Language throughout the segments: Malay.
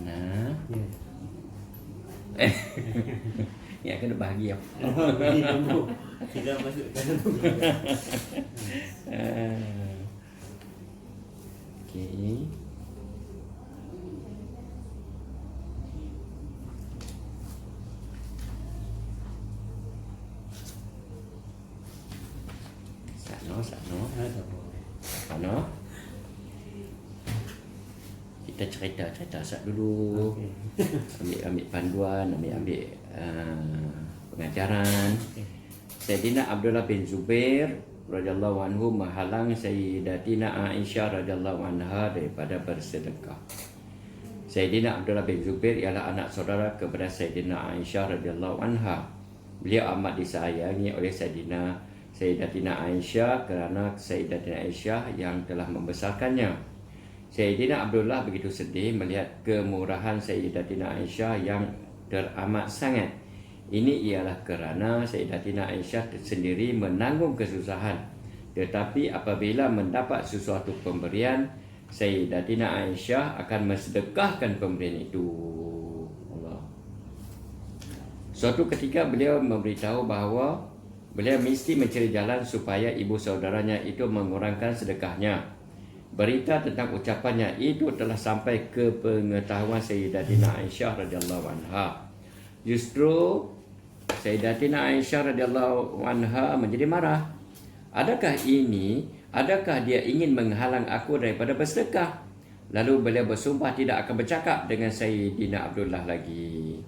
sana. Ya. Ya kena bahagia. Kita masuk dalam. Okey. Sano. Sano. Kita cerita sat dulu. Okey. Ambil panduan, ambil pengajaran. Sayyidina Abdullah bin Zubair radhiyallahu anhu menghalang Sayyidatina Aisyah radhiyallahu anha daripada bersedekah. Sayyidina Abdullah bin Zubair ialah anak saudara kepada Sayyidina Aisyah radhiyallahu anha. Beliau amat disayangi oleh Sayyidatina Aisyah kerana Sayyidatina Aisyah yang telah membesarkannya. Sayyidina Abdullah begitu sedih melihat kemurahan Sayyidatina Aisyah yang teramat sangat. Ini ialah kerana Sayyidatina Aisyah sendiri menanggung kesusahan. Tetapi apabila mendapat sesuatu pemberian, Sayyidatina Aisyah akan mensedekahkan pemberian itu. Allah. Suatu ketika beliau memberitahu bahawa beliau mesti mencari jalan supaya ibu saudaranya itu mengurangkan sedekahnya. Berita tentang ucapannya itu telah sampai ke pengetahuan Sayyidatina Aisyah radhiyallahu anha. Justru Sayyidatina Aisyah radhiyallahu anha menjadi marah. Adakah dia ingin menghalang aku daripada bersedekah? Lalu beliau bersumpah tidak akan bercakap dengan Sayyidina Abdullah lagi.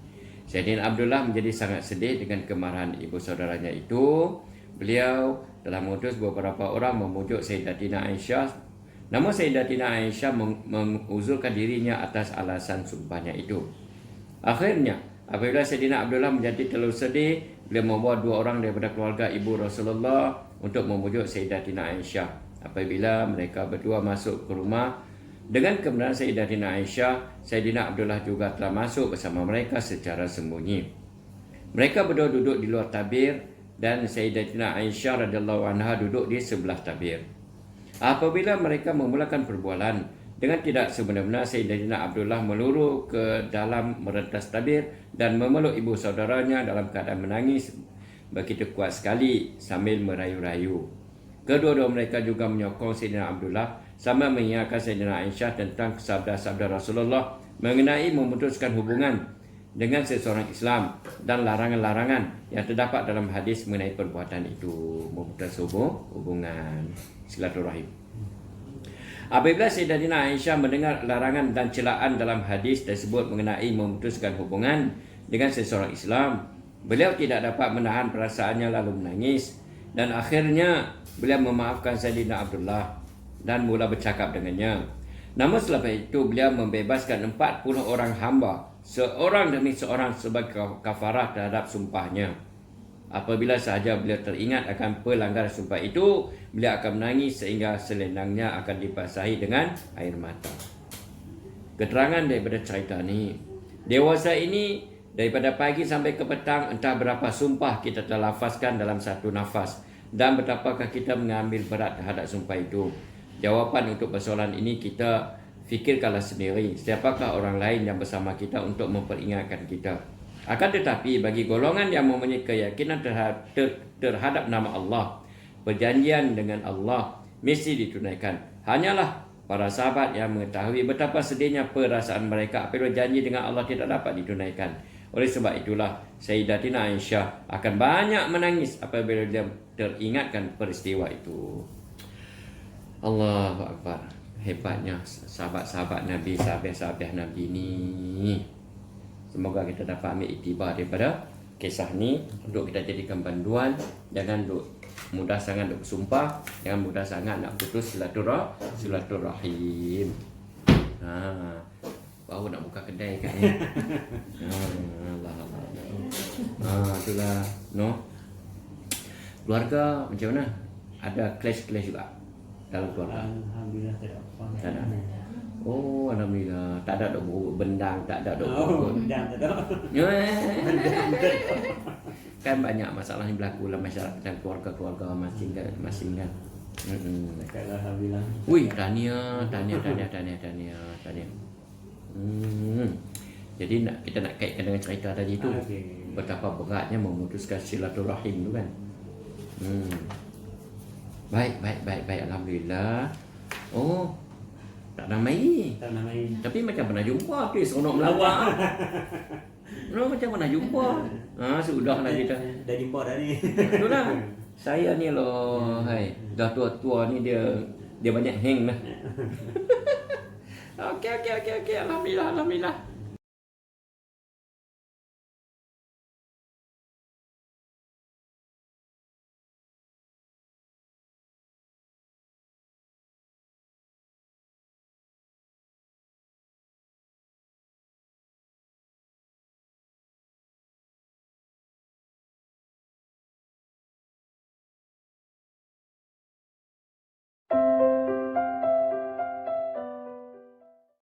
Sayyidina Abdullah menjadi sangat sedih dengan kemarahan ibu saudaranya itu. Beliau telah mengutus beberapa orang memujuk Sayyidatina Aisyah. Namun Sayyidatina Aisyah menguzurkan dirinya atas alasan sumpahnya itu. Akhirnya, apabila Sayyidina Abdullah menjadi terlalu sedih, beliau membawa 2 orang daripada keluarga ibu Rasulullah untuk memujuk Sayyidatina Aisyah. Apabila mereka berdua masuk ke rumah, dengan kebenaran Sayyidatina Aisyah, Sayyidina Abdullah juga telah masuk bersama mereka secara sembunyi. Mereka berdua duduk di luar tabir dan Sayyidatina Aisyah radhiyallahu anha duduk di sebelah tabir. Apabila mereka memulakan perbualan, dengan tidak sebenar-benar Sayyidina Abdullah meluru ke dalam merentas tabir dan memeluk ibu saudaranya dalam keadaan menangis begitu kuat sekali sambil merayu-rayu. Kedua-dua mereka juga menyokong Sayyidina Abdullah sama mengingatkan Sayyidina Aisyah tentang sabda-sabda Rasulullah mengenai memutuskan hubungan dengan seseorang Islam dan larangan-larangan yang terdapat dalam hadis mengenai perbuatan itu, memutus hubungan silaturahim. Apabila Sayyidatina Aisyah mendengar larangan dan celaan dalam hadis tersebut mengenai memutuskan hubungan dengan seseorang Islam, beliau tidak dapat menahan perasaannya lalu menangis dan akhirnya beliau memaafkan Sayyidina Abdullah dan mula bercakap dengannya. Namun selepas itu beliau membebaskan 40 orang hamba, seorang demi seorang sebagai kafarah terhadap sumpahnya. Apabila sahaja beliau teringat akan pelanggaran sumpah itu, beliau akan menangis sehingga selendangnya akan dibasahi dengan air mata. Keterangan daripada cerita ni, dewasa ini daripada pagi sampai ke petang entah berapa sumpah kita telah lafazkan dalam satu nafas dan betapakah kita mengambil berat terhadap sumpah itu. Jawapan untuk persoalan ini kita fikirkanlah sendiri. Siapakah orang lain yang bersama kita untuk memperingatkan kita? Akan tetapi bagi golongan yang mempunyai keyakinan terhadap nama Allah, perjanjian dengan Allah mesti ditunaikan. Hanyalah para sahabat yang mengetahui betapa sedihnya perasaan mereka apabila janji dengan Allah tidak dapat ditunaikan. Oleh sebab itulah Sayyidatina Aisyah akan banyak menangis apabila dia teringatkan peristiwa itu. Allahu Akbar. Hebatnya sahabat-sahabat Nabi, sahabat-sahabat Nabi ni. Semoga kita dapat ambil iktibar daripada kisah ni untuk kita jadikan panduan. Jangan mudah sangat nak bersumpah, jangan mudah sangat nak putus silaturahim. Baru nak buka kedai kan ni. Allah. Itulah no. Keluarga macam mana? Ada clash juga dalam keluarga. Alhamdulillah tak ada apa. Tak ada. Oh, alhamdulillah. Tak ada dok bendang, tak ada dok. Bendang tak ada. Kan banyak masalah yang berlaku dalam masyarakat dan keluarga-keluarga masing-masing kan. Alhamdulillah. Wih, tahniah. Jadi kita nak kaitkan dengan cerita tadi tu. Okey. Betapa beratnya memutuskan silaturahim tu kan. Baik. Alhamdulillah. Oh, tak ramai. Tak nak main. Tapi macam pernah jumpa ke seronok melawak. Macam pernah jumpa. Sudahlah kita. Dah jumpa dah ni. Itulah. Saya ni loh, dah tua-tua ni dia banyak hang lah. Okey. Alhamdulillah.